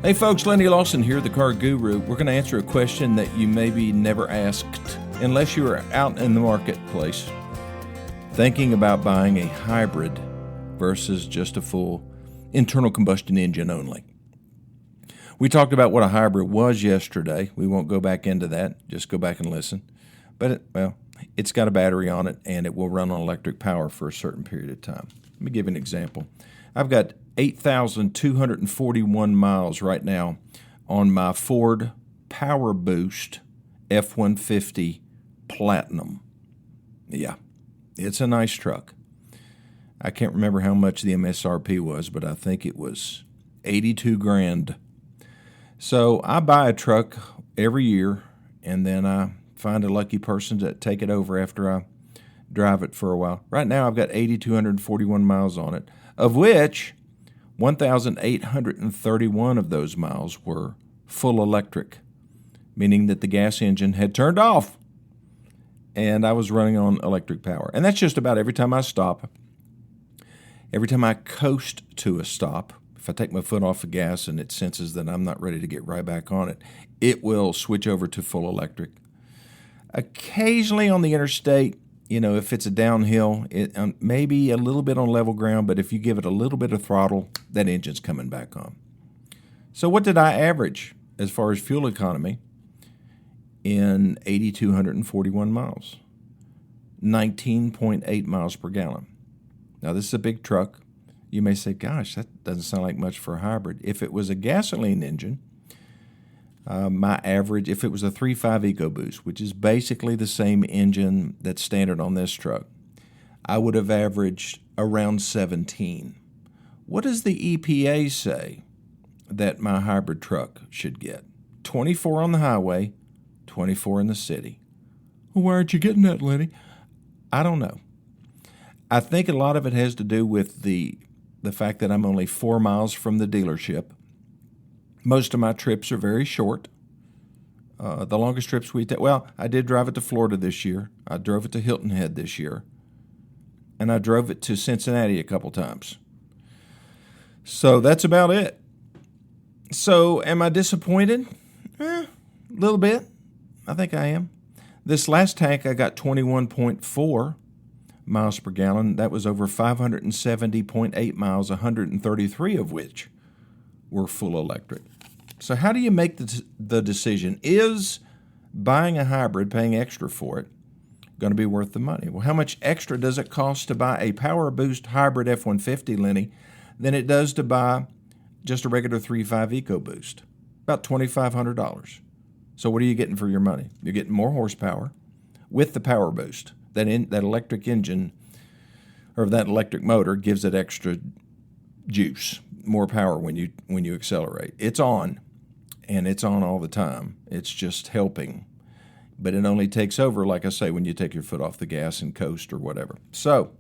Hey folks, Lenny Lawson here, the Car Guru. We're going to answer a question that you maybe never asked unless you are out in the marketplace thinking about buying a hybrid versus just a full internal combustion engine only. We talked about what a hybrid was yesterday. We won't go back into that. Just go back and listen. But it's got a battery on it, and it will run on electric power for a certain period of time. Let me give you an example. I've got 8,241 miles right now on my Ford Power Boost F-150 Platinum. Yeah, it's a nice truck. I can't remember how much the MSRP was, but I think it was $82,000. So I buy a truck every year, and then I find a lucky person to take it over after I drive it for a while. Right now I've got 8,241 miles on it, of which 1,831 of those miles were full electric, meaning that the gas engine had turned off and I was running on electric power. And that's just about every time I stop. Every time I coast to a stop, if I take my foot off the gas and it senses that I'm not ready to get right back on it, it will switch over to full electric. Occasionally on the interstate, if it's a downhill, maybe a little bit on level ground, but if you give it a little bit of throttle, that engine's coming back on. So what did I average as far as fuel economy in 8,241 miles? 19.8 miles per gallon. Now, this is a big truck. You may say, gosh, that doesn't sound like much for a hybrid. If it was a gasoline engine, my average, if it was a 3.5 EcoBoost, which is basically the same engine that's standard on this truck, I would have averaged around 17. What does the EPA say that my hybrid truck should get? 24 on the highway, 24 in the city. Well, why aren't you getting that, Lenny? I don't know. I think a lot of it has to do with the fact that I'm only 4 miles from the dealership. Most of my trips are very short. The longest trips we take, I did drive it to Florida this year. I drove it to Hilton Head this year. And I drove it to Cincinnati a couple times. So that's about it. So am I disappointed? A little bit. I think I am. This last tank, I got 21.4 miles per gallon. That was over 570.8 miles, 133 of which were full electric. So how do you make the decision? Is buying a hybrid, paying extra for it, going to be worth the money? Well, how much extra does it cost to buy a Power Boost hybrid F-150, Lenny, than it does to buy just a regular 3.5 EcoBoost? About $2,500. So what are you getting for your money? You're getting more horsepower with the Power Boost. That electric engine or that electric motor gives it extra juice, more power when you accelerate. It's on, and it's on all the time. It's just helping. But it only takes over, like I say, when you take your foot off the gas and coast or whatever. So,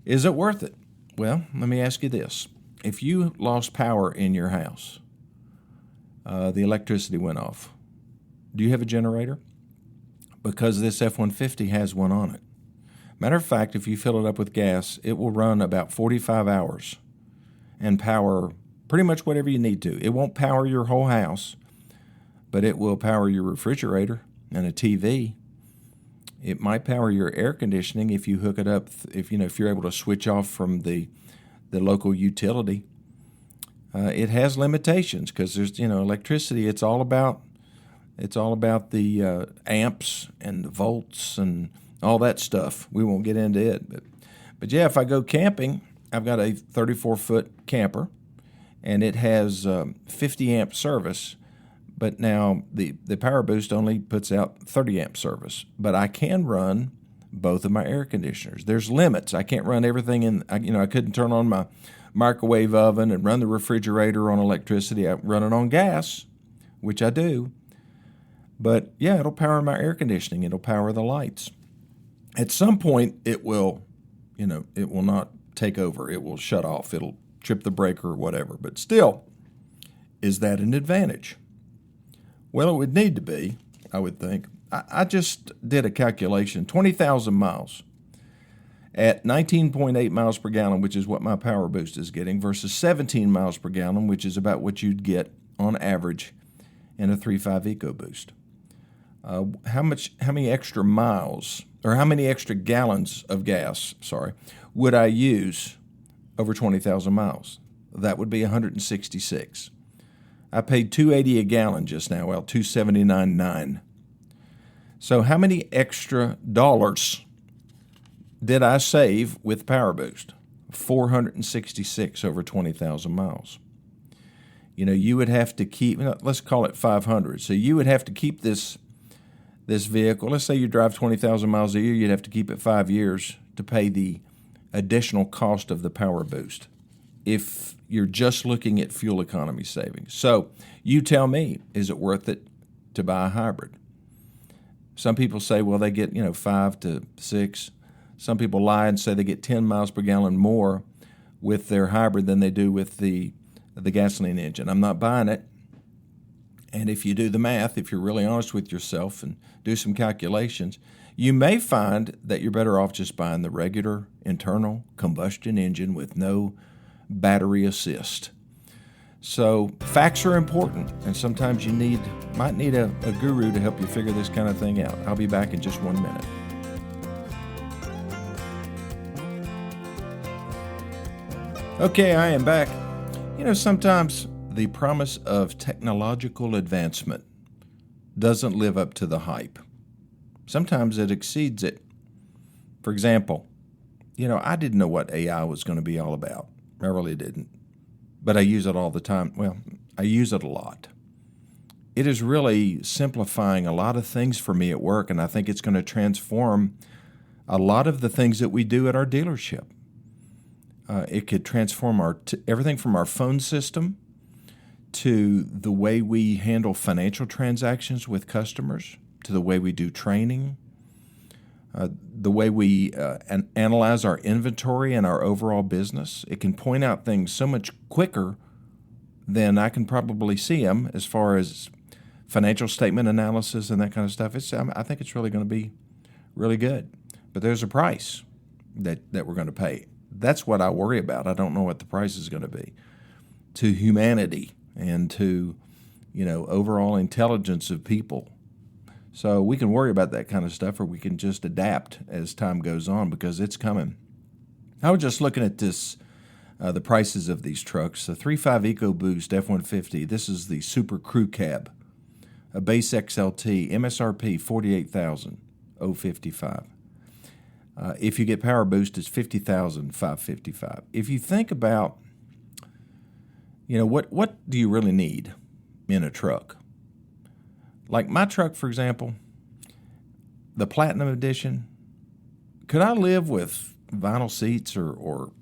is it worth it? Well, let me ask you this. If you lost power in your house, the electricity went off, do you have a generator? Because this F-150 has one on it. Matter of fact, if you fill it up with gas, it will run about 45 hours and power pretty much whatever you need to. It won't power your whole house, but it will power your refrigerator and a TV. It might power your air conditioning if you hook it up, if you're able to switch off from the local utility. It has limitations because there's, electricity, it's all about the amps and the volts and all that stuff. We won't get into it. But yeah, if I go camping, I've got a 34-foot camper, and it has 50-amp service. But now the Power Boost only puts out 30-amp service. But I can run both of my air conditioners. There's limits. I can't run everything in. I couldn't turn on my microwave oven and run the refrigerator on electricity. I run it on gas, which I do. But yeah, it'll power my air conditioning. It'll power the lights. At some point, it will not take over. It will shut off. It'll trip the breaker or whatever. But still, is that an advantage? Well, it would need to be, I would think. I just did a calculation, 20,000 miles at 19.8 miles per gallon, which is what my Power Boost is getting, versus 17 miles per gallon, which is about what you'd get on average in a 3.5 EcoBoost? How many extra miles, or how many extra gallons of gas, would I use over 20,000 miles? That would be 166. I paid $2.80 a gallon just now, well, $2.79.9. So how many extra dollars did I save with PowerBoost? 466 over 20,000 miles. You would have to keep, let's call it 500. So you would have to keep this vehicle. Let's say you drive 20,000 miles a year. You'd have to keep it 5 years to pay the additional cost of the PowerBoost if you're just looking at fuel economy savings. So you tell me, is it worth it to buy a hybrid? Some people say, well, they get 5 to 6. Some people lie and say they get 10 miles per gallon more with their hybrid than they do with the gasoline engine. I'm not buying it. And if you do the math, if you're really honest with yourself and do some calculations, you may find that you're better off just buying the regular internal combustion engine with no battery assist. So facts are important, and sometimes you might need a guru to help you figure this kind of thing out. I'll be back in just 1 minute. Okay, I am back. Sometimes the promise of technological advancement doesn't live up to the hype. Sometimes it exceeds it. For example, I didn't know what AI was going to be all about. I really didn't. But I use it all the time. Well, I use it a lot. It is really simplifying a lot of things for me at work, and I think it's going to transform a lot of the things that we do at our dealership. It could transform everything from our phone system to the way we handle financial transactions with customers, to the way we do training, the way we analyze our inventory and our overall business. It can point out things so much quicker than I can probably see them as far as financial statement analysis and that kind of stuff. I think it's really going to be really good. But there's a price that we're going to pay. That's what I worry about. I don't know what the price is going to be to humanity and to, overall intelligence of people. So we can worry about that kind of stuff, or we can just adapt as time goes on, because it's coming. I was just looking at this, the prices of these trucks. The 3.5 EcoBoost F-150, this is the Super Crew Cab, a base XLT, MSRP $48,055. If you get PowerBoost, it's $50,555. If you think about, what do you really need in a truck? Like my truck, for example, the Platinum Edition, could I live with vinyl seats or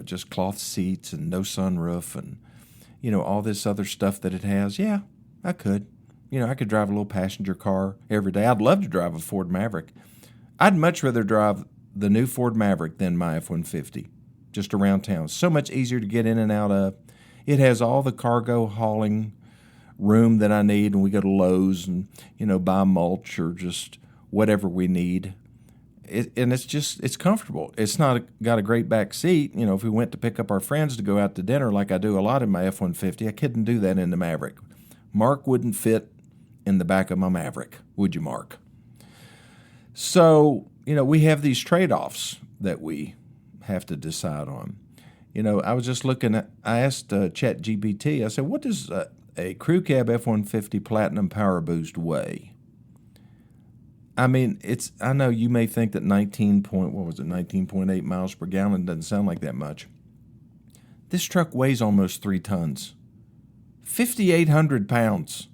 just cloth seats and no sunroof and, all this other stuff that it has? Yeah, I could. I could drive a little passenger car every day. I'd love to drive a Ford Maverick. I'd much rather drive the new Ford Maverick than my F-150, just around town. So much easier to get in and out of. It has all the cargo hauling room that I need, and we go to Lowe's and, buy mulch or just whatever we need. It's comfortable. It's not got a great back seat. If we went to pick up our friends to go out to dinner like I do a lot in my F-150, I couldn't do that in the Maverick. Mark wouldn't fit in the back of my Maverick, would you, Mark? So, we have these trade-offs that we have to decide on. I was just I asked ChatGPT, I said, what does a Crew Cab F-150 Platinum PowerBoost weigh? I mean, I know you may think that 19.8 miles per gallon doesn't sound like that much. This truck weighs almost 3 tons. 5,800 pounds.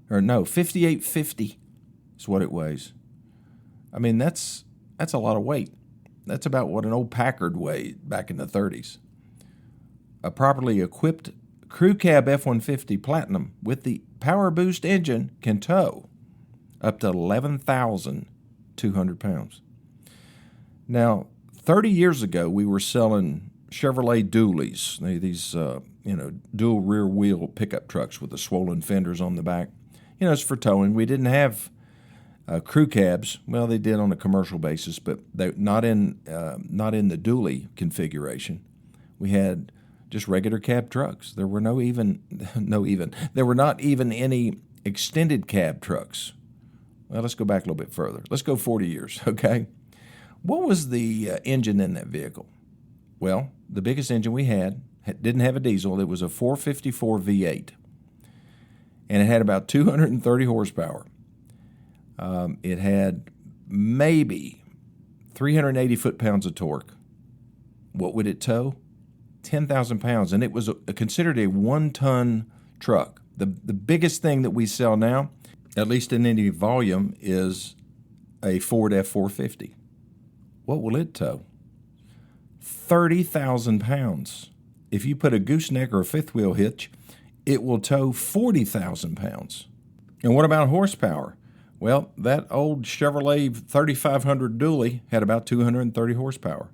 Or no, 5,850 is what it weighs. I mean, that's a lot of weight. That's about what an old Packard weighed back in the 30s. A properly equipped Crew Cab F-150 Platinum with the PowerBoost engine can tow up to 11,200 pounds. Now, 30 years ago, we were selling Chevrolet dualies, these dual rear wheel pickup trucks with the swollen fenders on the back. It's for towing. We didn't have crew cabs. Well, they did on a commercial basis, but they not in the dually configuration. We had just regular cab trucks. There were there were not even any extended cab trucks. Well, let's go back a little bit further. Let's go 40 years, okay? What was the engine in that vehicle? Well, the biggest engine we had didn't have a diesel. It was a 454 V8, and it had about 230 horsepower. It had maybe 380 foot-pounds of torque. What would it tow? 10,000 pounds, and it was considered a one-ton truck. The biggest thing that we sell now, at least in any volume, is a Ford F-450. What will it tow? 30,000 pounds. If you put a gooseneck or a fifth wheel hitch, it will tow 40,000 pounds. And what about horsepower? Well, that old Chevrolet 3500 dually had about 230 horsepower.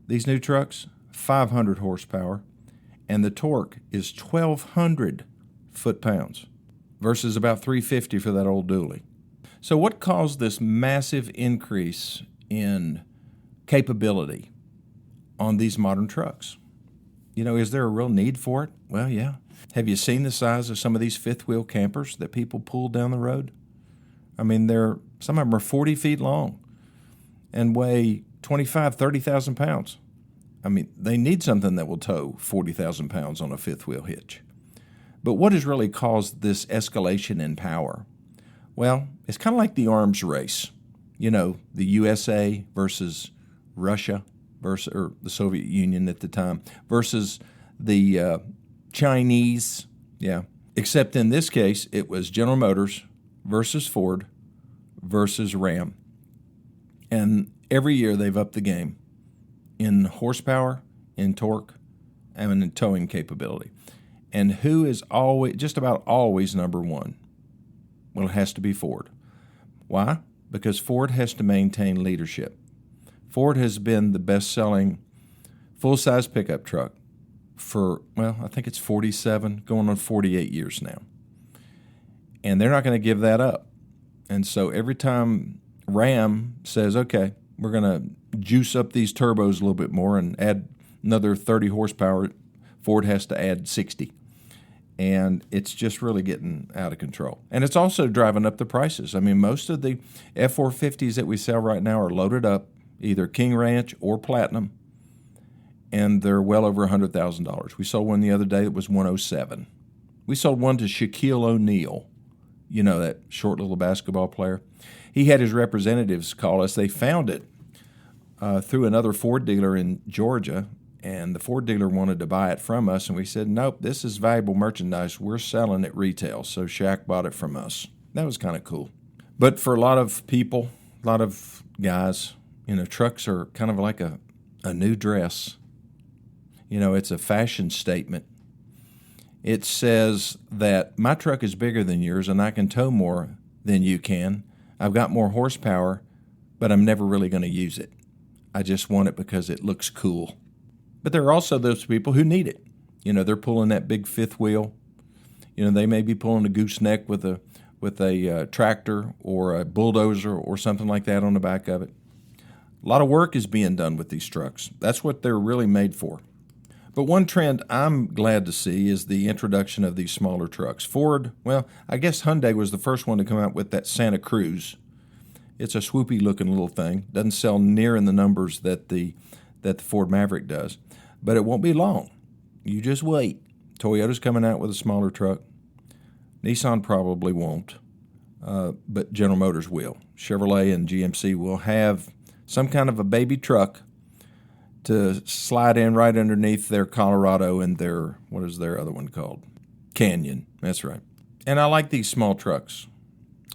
These new trucks, 500 horsepower, and the torque is 1,200 foot-pounds versus about 350 for that old dually. So what caused this massive increase in capability on these modern trucks? You know, is there a real need for it? Well, yeah. Have you seen the size of some of these fifth-wheel campers that people pull down the road? I mean, some of them are 40 feet long and weigh 25, 30,000 pounds. I mean, they need something that will tow 40,000 pounds on a fifth wheel hitch. But what has really caused this escalation in power? Well, it's kind of like the arms race. You know, the USA versus Russia, or the Soviet Union at the time, versus the Chinese. Yeah. Except in this case, it was General Motors versus Ford versus Ram. And every year they've upped the game in horsepower, in torque, and in towing capability. And who is just about always number one? Well, it has to be Ford. Why? Because Ford has to maintain leadership. Ford has been the best-selling full-size pickup truck for, well, I think it's 47, going on 48 years now. And they're not going to give that up. And so every time Ram says, okay, we're going to juice up these turbos a little bit more and add another 30 horsepower, Ford has to add 60. And it's just really getting out of control. And it's also driving up the prices. I mean, most of the F-450s that we sell right now are loaded up, either King Ranch or Platinum, and they're well over $100,000. We sold one the other day that was $107,000. We sold one to Shaquille O'Neal, you know, that short little basketball player. He had his representatives call us. They found it through another Ford dealer in Georgia, and the Ford dealer wanted to buy it from us, and we said, nope, this is valuable merchandise. We're selling it retail, so Shaq bought it from us. That was kind of cool. But for a lot of people, a lot of guys, you know, trucks are kind of like a new dress. You know, it's a fashion statement. It says that my truck is bigger than yours and I can tow more than you can. I've got more horsepower, but I'm never really going to use it. I just want it because it looks cool. But there are also those people who need it. You know, they're pulling that big fifth wheel. You know, they may be pulling a gooseneck with a tractor or a bulldozer or something like that on the back of it. A lot of work is being done with these trucks. That's what they're really made for. But one trend I'm glad to see is the introduction of these smaller trucks. Ford, well, I guess Hyundai was the first one to come out with that Santa Cruz. It's a swoopy-looking little thing. Doesn't sell near in the numbers that the Ford Maverick does. But it won't be long. You just wait. Toyota's coming out with a smaller truck. Nissan probably won't, but General Motors will. Chevrolet and GMC will have some kind of a baby truck to slide in right underneath their Colorado and their, what is their other one called? Canyon. That's right. And I like these small trucks.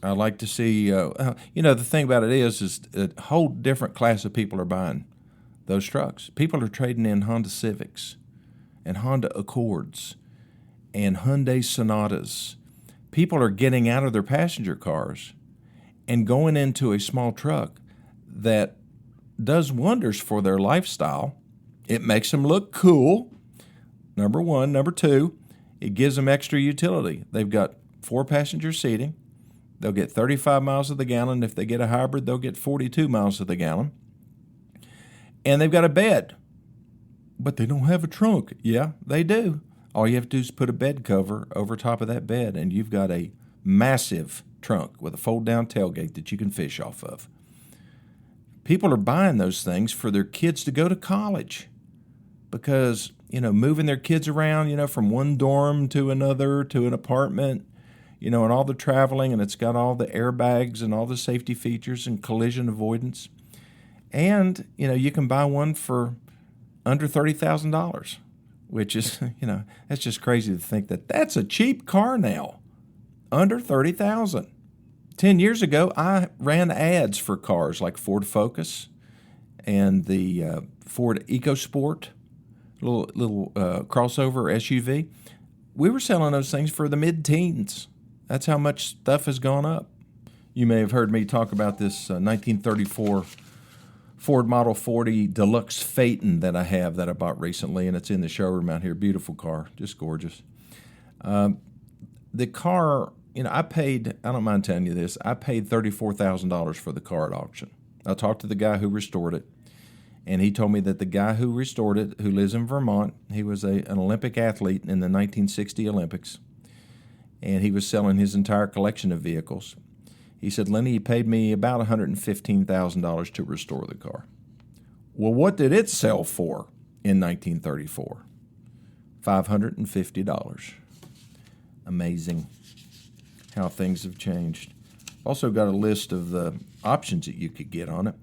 I like to see, you know, the thing about it is a whole different class of people are buying those trucks. People are trading in Honda Civics and Honda Accords and Hyundai Sonatas. People are getting out of their passenger cars and going into a small truck that does wonders for their lifestyle. It makes them look cool, number one. Number two, it gives them extra utility. They've got 4-passenger seating. They'll get 35 miles of the gallon. If they get a hybrid, they'll get 42 miles of the gallon. And they've got a bed. But they don't have a trunk. Yeah, they do. All you have to do is put a bed cover over top of that bed, and you've got a massive trunk with a fold-down tailgate that you can fish off of. People are buying those things for their kids to go to college because, moving their kids around, from one dorm to another to an apartment, and all the traveling, and it's got all the airbags and all the safety features and collision avoidance. And, you can buy one for under $30,000, which is, that's just crazy to think that that's a cheap car now, under $30,000. 10 years ago, I ran ads for cars like Ford Focus and the Ford EcoSport, little crossover SUV. We were selling those things for the mid-teens. That's how much stuff has gone up. You may have heard me talk about this 1934 Ford Model 40 Deluxe Phaeton that I bought recently, and it's in the showroom out here. Beautiful car, just gorgeous. The car, I don't mind telling you this, I paid $34,000 for the car at auction. I talked to the guy who restored it, and he told me that the guy who restored it, who lives in Vermont, he was an Olympic athlete in the 1960 Olympics, and he was selling his entire collection of vehicles. He said, Lenny, he paid me about $115,000 to restore the car. Well, what did it sell for in 1934? $550. Amazing how things have changed. Also got a list of the options that you could get on it.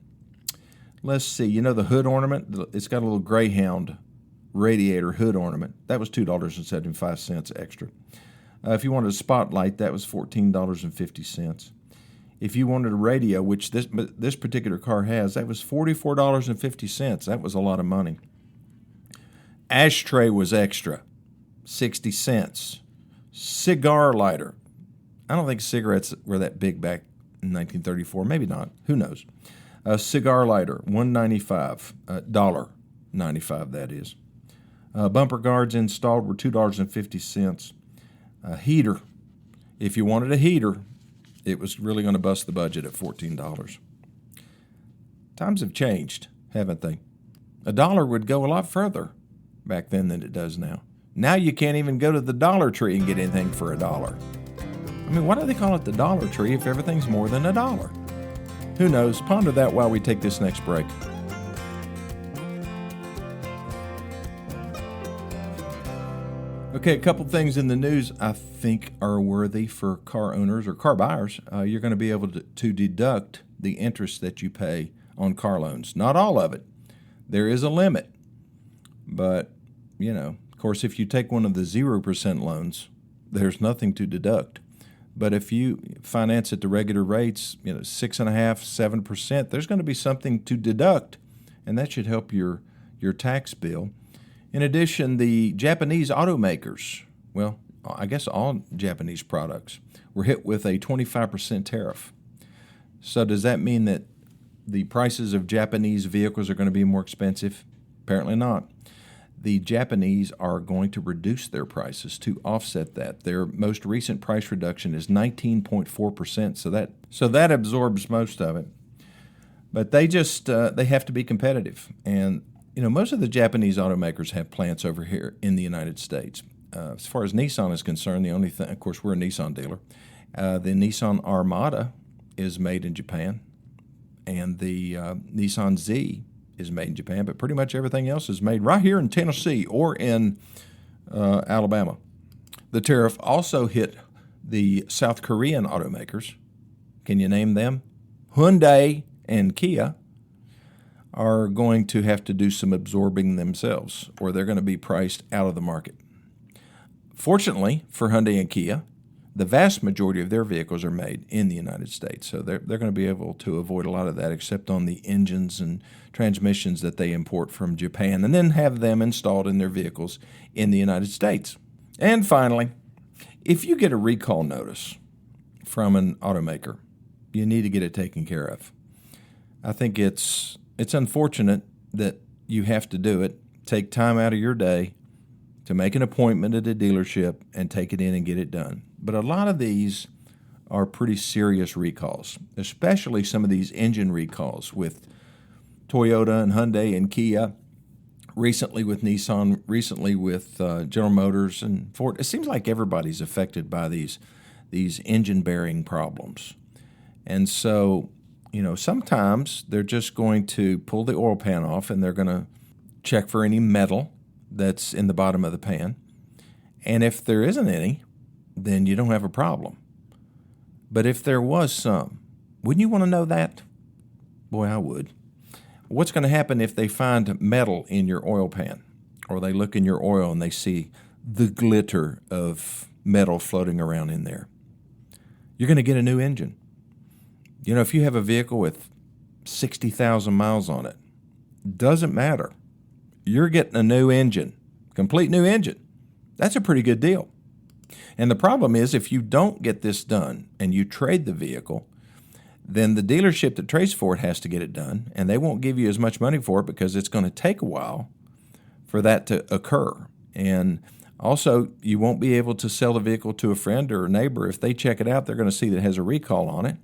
Let's see, the hood ornament? It's got a little Greyhound radiator hood ornament. That was $2.75 extra. If you wanted a spotlight, that was $14.50. If you wanted a radio, which this particular car has, that was $44.50. That was a lot of money. Ashtray was extra, 60 cents. Cigar lighter. I don't think cigarettes were that big back in 1934. Maybe not. Who knows? A cigar lighter, $1.95, $1.95 that is. Bumper guards installed were $2.50. A heater. If you wanted a heater, it was really going to bust the budget at $14. Times have changed, haven't they? $1 would go a lot further back then than it does now. Now you can't even go to the Dollar Tree and get anything for $1. I mean, why do they call it the Dollar Tree if everything's more than $1? Who knows? Ponder that while we take this next break. Okay, a couple things in the news I think are worthy for car owners or car buyers. You're going to be able to deduct the interest that you pay on car loans. Not all of it. There is a limit. But, of course, if you take one of the 0% loans, there's nothing to deduct. But if you finance at the regular rates, 6.5%, 7%, there's going to be something to deduct, and that should help your tax bill. In addition, the Japanese automakers, well, I guess all Japanese products, were hit with a 25% tariff. So does that mean that the prices of Japanese vehicles are going to be more expensive? Apparently not. The Japanese are going to reduce their prices to offset that. Their most recent price reduction is 19.4%, so that absorbs most of it. But they have to be competitive. And most of the Japanese automakers have plants over here in the United States. As far as Nissan is concerned, the only thing, of course, we're a Nissan dealer. The Nissan Armada is made in Japan, and the Nissan Z is made in Japan, but pretty much everything else is made right here in Tennessee or in Alabama. The tariff also hit the South Korean automakers. Can you name them? Hyundai and Kia are going to have to do some absorbing themselves, or they're going to be priced out of the market. Fortunately for Hyundai and Kia, the vast majority of their vehicles are made in the United States, so they're going to be able to avoid a lot of that, except on the engines and transmissions that they import from Japan and then have them installed in their vehicles in the United States. And finally, if you get a recall notice from an automaker, you need to get it taken care of. I think it's unfortunate that you have to do it. Take time out of your day to make an appointment at a dealership and take it in and get it done. But a lot of these are pretty serious recalls, especially some of these engine recalls with Toyota and Hyundai and Kia recently with Nissan, recently with General Motors and Ford. It seems like everybody's affected by these engine bearing problems. And so, sometimes they're just going to pull the oil pan off and they're going to check for any metal that's in the bottom of the pan. And if there isn't any, then you don't have a problem. But if there was some, wouldn't you want to know that? Boy, I would. What's going to happen if they find metal in your oil pan, or they look in your oil and they see the glitter of metal floating around in there? You're going to get a new engine. If you have a vehicle with 60,000 miles on it, doesn't matter. You're getting a new engine, complete new engine. That's a pretty good deal. And the problem is, if you don't get this done and you trade the vehicle, then the dealership that trades for it has to get it done, and they won't give you as much money for it because it's going to take a while for that to occur. And also, you won't be able to sell the vehicle to a friend or a neighbor. If they check it out, they're going to see that it has a recall on it,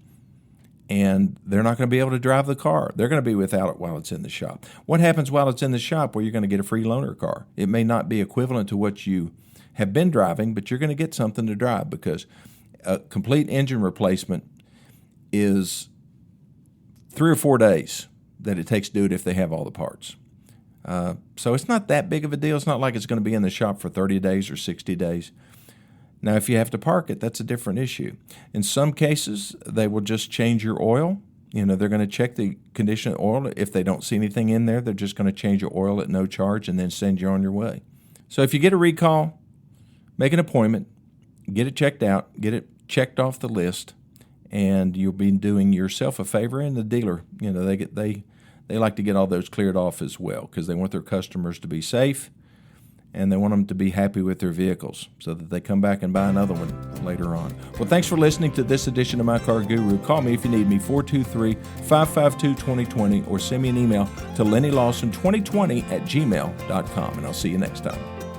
and they're not going to be able to drive the car. They're going to be without it while it's in the shop. What happens while it's in the shop? Well, you're going to get a free loaner car. It may not be equivalent to what you have been driving, but you're going to get something to drive, because a complete engine replacement is 3 or 4 days that it takes to do it if they have all the parts. So it's not that big of a deal. It's not like it's going to be in the shop for 30 days or 60 days. Now, if you have to park it, that's a different issue. In some cases, they will just change your oil. They're going to check the condition of the oil. If they don't see anything in there, they're just going to change your oil at no charge and then send you on your way. So if you get a recall, make an appointment, get it checked out, get it checked off the list, and you'll be doing yourself a favor and the dealer. They like to get all those cleared off as well, because they want their customers to be safe and they want them to be happy with their vehicles so that they come back and buy another one later on. Well, thanks for listening to this edition of My Car Guru. Call me if you need me, 423-552-2020, or send me an email to LennyLawson2020@gmail.com, and I'll see you next time.